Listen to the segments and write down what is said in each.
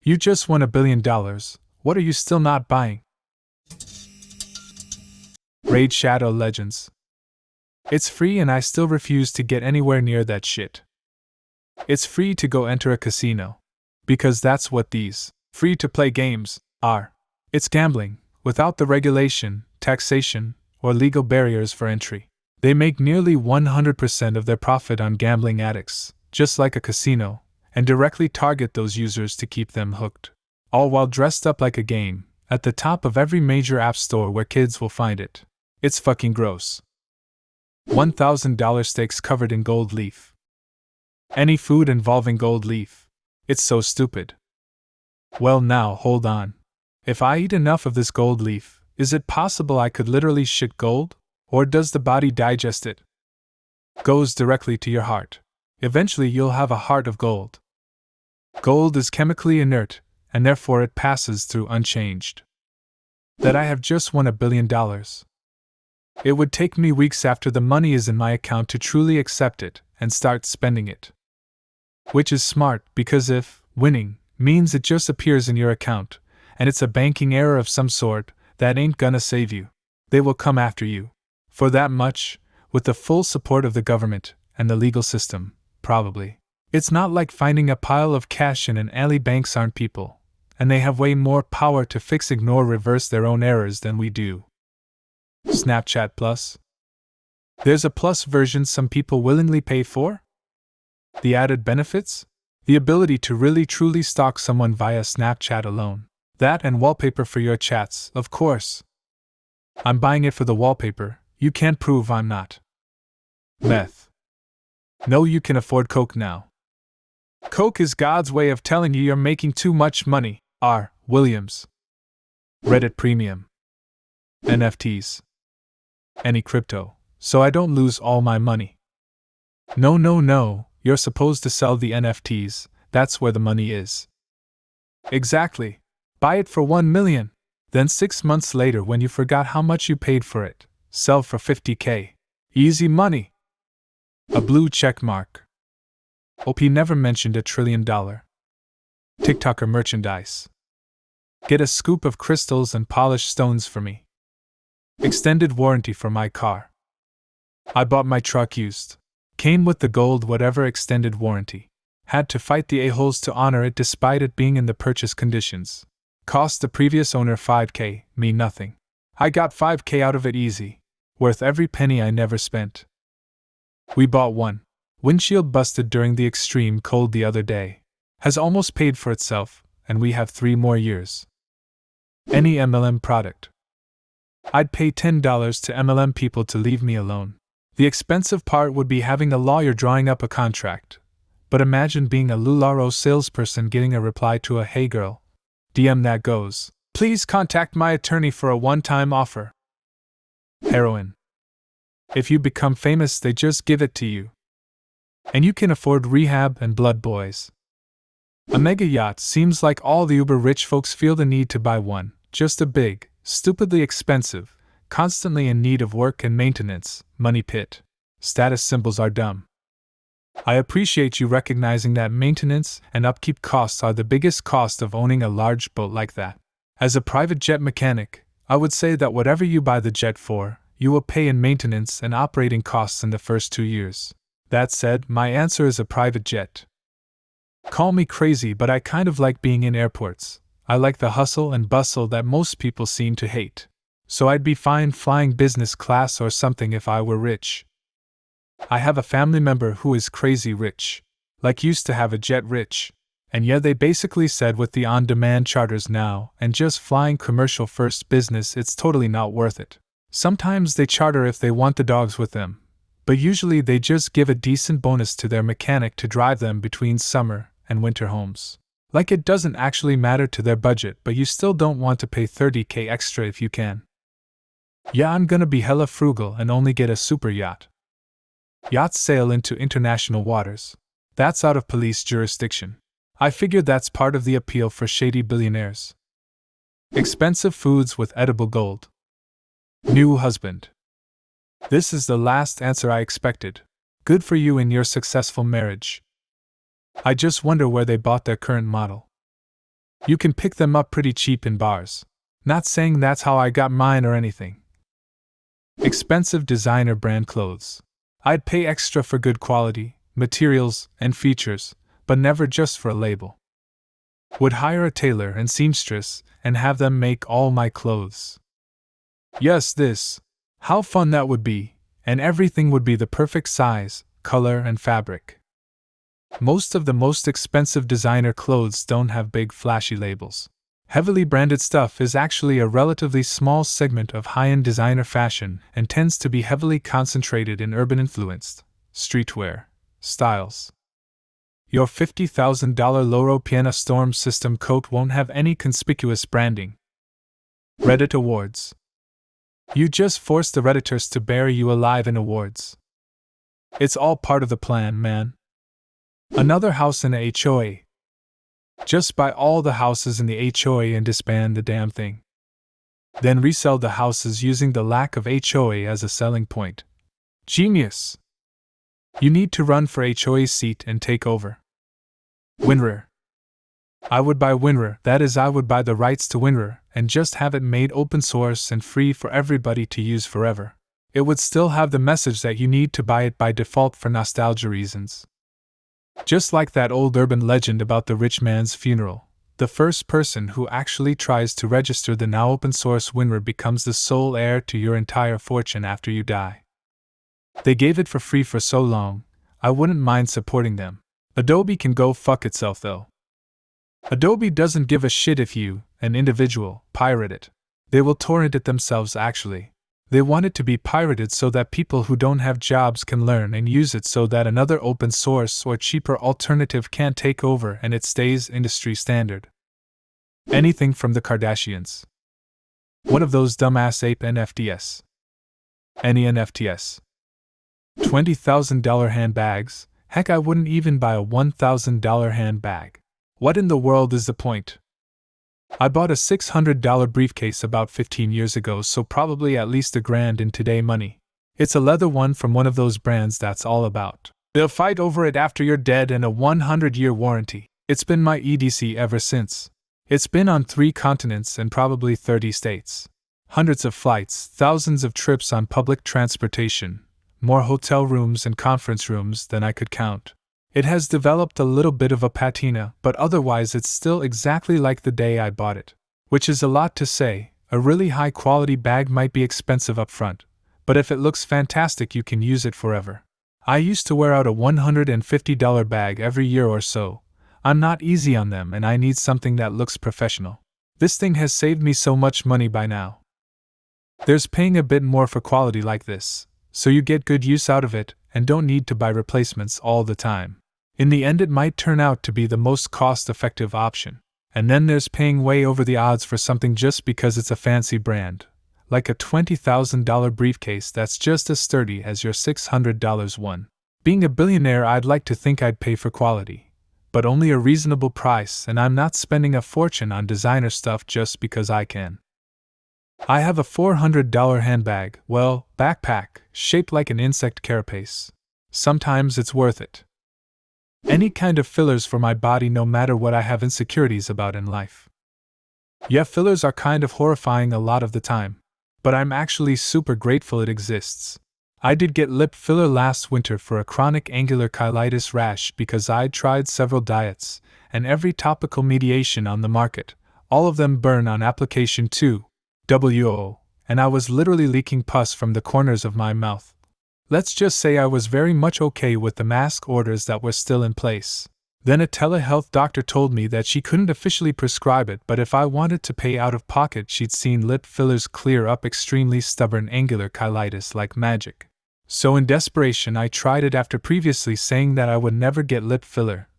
You just won $1 billion. What are you still not buying? Raid Shadow Legends. It's free and I still refuse to get anywhere near that shit. It's free to go enter a casino. Because that's what these free-to-play games are. It's gambling, without the regulation, taxation, or legal barriers for entry. They make nearly 100% of their profit on gambling addicts, just like a casino, and directly target those users to keep them hooked. All while dressed up like a game, at the top of every major app store where kids will find it. It's fucking gross. $1,000 steaks covered in gold leaf. Any food involving gold leaf. It's so stupid. Well, now, hold on. If I eat enough of this gold leaf, is it possible I could literally shit gold? Or does the body digest it? Goes directly to your heart. Eventually you'll have a heart of gold. Gold is chemically inert, and therefore it passes through unchanged. That I have just won $1 billion. It would take me weeks after the money is in my account to truly accept it and start spending it. Which is smart, because if winning means it just appears in your account, and it's a banking error of some sort, that ain't gonna save you. They will come after you. For that much, with the full support of the government and the legal system, probably. It's not like finding a pile of cash in an alley. Banks aren't people, and they have way more power to fix, ignore, reverse their own errors than we do. Snapchat Plus. There's a Plus version some people willingly pay for? The added benefits? The ability to really truly stalk someone via Snapchat alone. That and wallpaper for your chats, of course. I'm buying it for the wallpaper. You can't prove I'm not. Meth. No, you can afford Coke now. Coke is God's way of telling you you're making too much money. R. Williams. Reddit Premium. NFTs. Any crypto, so I don't lose all my money. No, you're supposed to sell the NFTs, that's where the money is. Exactly. Buy it for $1 million. Then 6 months later, when you forgot how much you paid for it, sell for $50K. Easy money. A blue check mark. OP never mentioned $1 trillion. TikToker merchandise. Get a scoop of crystals and polished stones for me. Extended warranty for my car. I bought my truck used. Came with the gold whatever extended warranty. Had to fight the a-holes to honor it despite it being in the purchase conditions. Cost the previous owner $5K, me nothing. I got $5K out of it easy. Worth every penny I never spent. We bought one. Windshield busted during the extreme cold the other day. Has almost paid for itself, and we have 3 more years. Any MLM product. I'd pay $10 to MLM people to leave me alone. The expensive part would be having a lawyer drawing up a contract. But imagine being a Lularo salesperson getting a reply to a "Hey girl" DM that goes, "Please contact my attorney for a one-time offer." Heroin. If you become famous, they just give it to you. And you can afford rehab and blood boys. A mega yacht seems like all the uber rich folks feel the need to buy one. Just a big, stupidly expensive, constantly in need of work and maintenance, money pit. Status symbols are dumb. I appreciate you recognizing that maintenance and upkeep costs are the biggest cost of owning a large boat like that. As a private jet mechanic, I would say that whatever you buy the jet for, you will pay in maintenance and operating costs in the first 2 years. That said, my answer is a private jet. Call me crazy, but I kind of like being in airports. I like the hustle and bustle that most people seem to hate. So I'd be fine flying business class or something if I were rich. I have a family member who is crazy rich. Like used to have a jet rich. And yet they basically said with the on-demand charters now and just flying commercial first business, it's totally not worth it. Sometimes they charter if they want the dogs with them. But usually they just give a decent bonus to their mechanic to drive them between summer and winter homes. Like it doesn't actually matter to their budget, but you still don't want to pay $30K extra if you can. Yeah, I'm gonna be hella frugal and only get a super yacht. Yachts sail into international waters. That's out of police jurisdiction. I figured that's part of the appeal for shady billionaires. Expensive foods with edible gold. New husband. This is the last answer I expected. Good for you in your successful marriage. I just wonder where they bought their current model. You can pick them up pretty cheap in bars. Not saying that's how I got mine or anything. Expensive designer brand clothes. I'd pay extra for good quality, materials, and features, but never just for a label. Would hire a tailor and seamstress and have them make all my clothes. Yes, this. How fun that would be, and everything would be the perfect size, color, and fabric. Most of the most expensive designer clothes don't have big flashy labels. Heavily branded stuff is actually a relatively small segment of high-end designer fashion and tends to be heavily concentrated in urban-influenced, streetwear styles. Your $50,000 Loro Piana Storm System coat won't have any conspicuous branding. Reddit Awards. You just forced the Redditors to bury you alive in awards. It's all part of the plan, man. Another house in a HOA. Just buy all the houses in the HOA and disband the damn thing. Then resell the houses using the lack of HOA as a selling point. Genius! You need to run for HOA's seat and take over. WinRAR. I would buy WinRAR, that is, I would buy the rights to WinRAR and just have it made open source and free for everybody to use forever. It would still have the message that you need to buy it by default for nostalgia reasons. Just like that old urban legend about the rich man's funeral, the first person who actually tries to register the now open source WinRAR becomes the sole heir to your entire fortune after you die. They gave it for free for so long, I wouldn't mind supporting them. Adobe can go fuck itself though. Adobe doesn't give a shit if you, an individual, pirate it. They will torrent it themselves actually. They want it to be pirated so that people who don't have jobs can learn and use it so that another open source or cheaper alternative can't take over and it stays industry standard. Anything from the Kardashians. One of those dumbass ape NFTs. Any NFTs. $20,000 handbags. Heck, I wouldn't even buy a $1,000 handbag. What in the world is the point? I bought a $600 briefcase about 15 years ago, so probably at least $1,000 in today money. It's a leather one from one of those brands that's all about they'll fight over it after you're dead and a 100-year warranty. It's been my EDC ever since. It's been on 3 continents and probably 30 states. Hundreds of flights, thousands of trips on public transportation, more hotel rooms and conference rooms than I could count. It has developed a little bit of a patina, but otherwise it's still exactly like the day I bought it. Which is a lot to say. A really high-quality bag might be expensive up front, but if it looks fantastic you can use it forever. I used to wear out a $150 bag every year or so. I'm not easy on them and I need something that looks professional. This thing has saved me so much money by now. There's paying a bit more for quality like this, so you get good use out of it and don't need to buy replacements all the time. In the end it might turn out to be the most cost-effective option. And then there's paying way over the odds for something just because it's a fancy brand, like a $20,000 briefcase that's just as sturdy as your $600 one. Being a billionaire, I'd like to think I'd pay for quality, but only a reasonable price, and I'm not spending a fortune on designer stuff just because I can. I have a $400 handbag, well, backpack, shaped like an insect carapace. Sometimes it's worth it. Any kind of fillers for my body, no matter what I have insecurities about in life. Yeah, fillers are kind of horrifying a lot of the time, but I'm actually super grateful it exists. I did get lip filler last winter for a chronic angular cheilitis rash because I'd tried several diets, and every topical mediation on the market, all of them burn on application 2, WO, and I was literally leaking pus from the corners of my mouth. Let's just say I was very much okay with the mask orders that were still in place. Then a telehealth doctor told me that she couldn't officially prescribe it, but if I wanted to pay out of pocket, she'd seen lip fillers clear up extremely stubborn angular cheilitis like magic. So in desperation I tried it after previously saying that I would never get lip filler.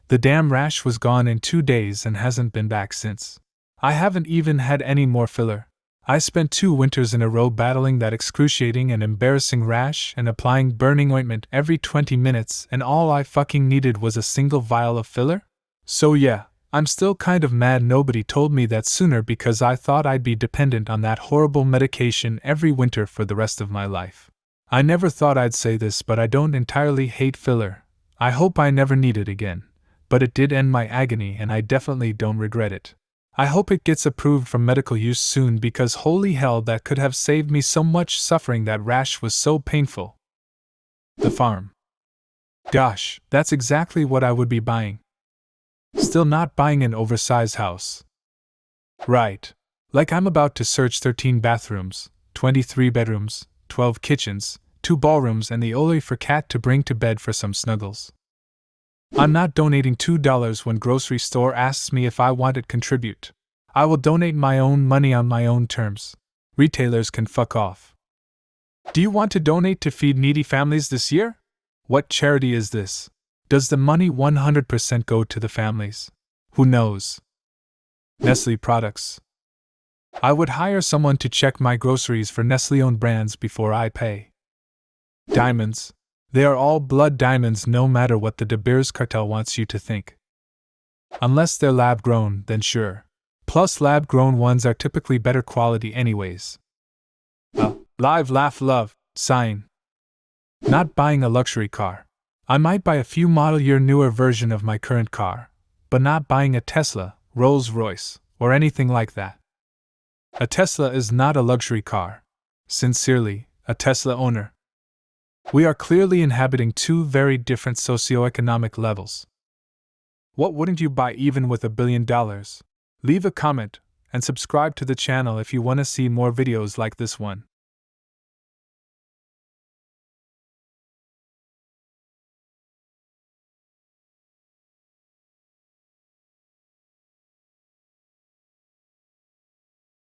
The damn rash was gone in 2 days and hasn't been back since. I haven't even had any more filler. I spent 2 winters in a row battling that excruciating and embarrassing rash and applying burning ointment every 20 minutes, and all I fucking needed was a single vial of filler? So yeah, I'm still kind of mad nobody told me that sooner because I thought I'd be dependent on that horrible medication every winter for the rest of my life. I never thought I'd say this, but I don't entirely hate filler. I hope I never need it again. But it did end my agony and I definitely don't regret it. I hope it gets approved for medical use soon because holy hell, that could have saved me so much suffering. That rash was so painful. The farm. Gosh, that's exactly what I would be buying. Still not buying an oversized house. Right. Like I'm about to search 13 bathrooms, 23 bedrooms, 12 kitchens, 2 ballrooms, and the only for cat to bring to bed for some snuggles. I'm not donating $2 when grocery store asks me if I want to contribute. I will donate my own money on my own terms. Retailers can fuck off. Do you want to donate to feed needy families this year? What charity is this? Does the money 100% go to the families? Who knows? Nestle products. I would hire someone to check my groceries for Nestle-owned brands before I pay. Diamonds. They are all blood diamonds, no matter what the De Beers cartel wants you to think. Unless they're lab-grown, then sure. Plus lab-grown ones are typically better quality anyways. Live, laugh, love, sighing. Not buying a luxury car. I might buy a few model year newer version of my current car, but not buying a Tesla, Rolls-Royce, or anything like that. A Tesla is not a luxury car. Sincerely, a Tesla owner. We are clearly inhabiting two very different socioeconomic levels. What wouldn't you buy even with $1 billion? Leave a comment and subscribe to the channel if you want to see more videos like this one.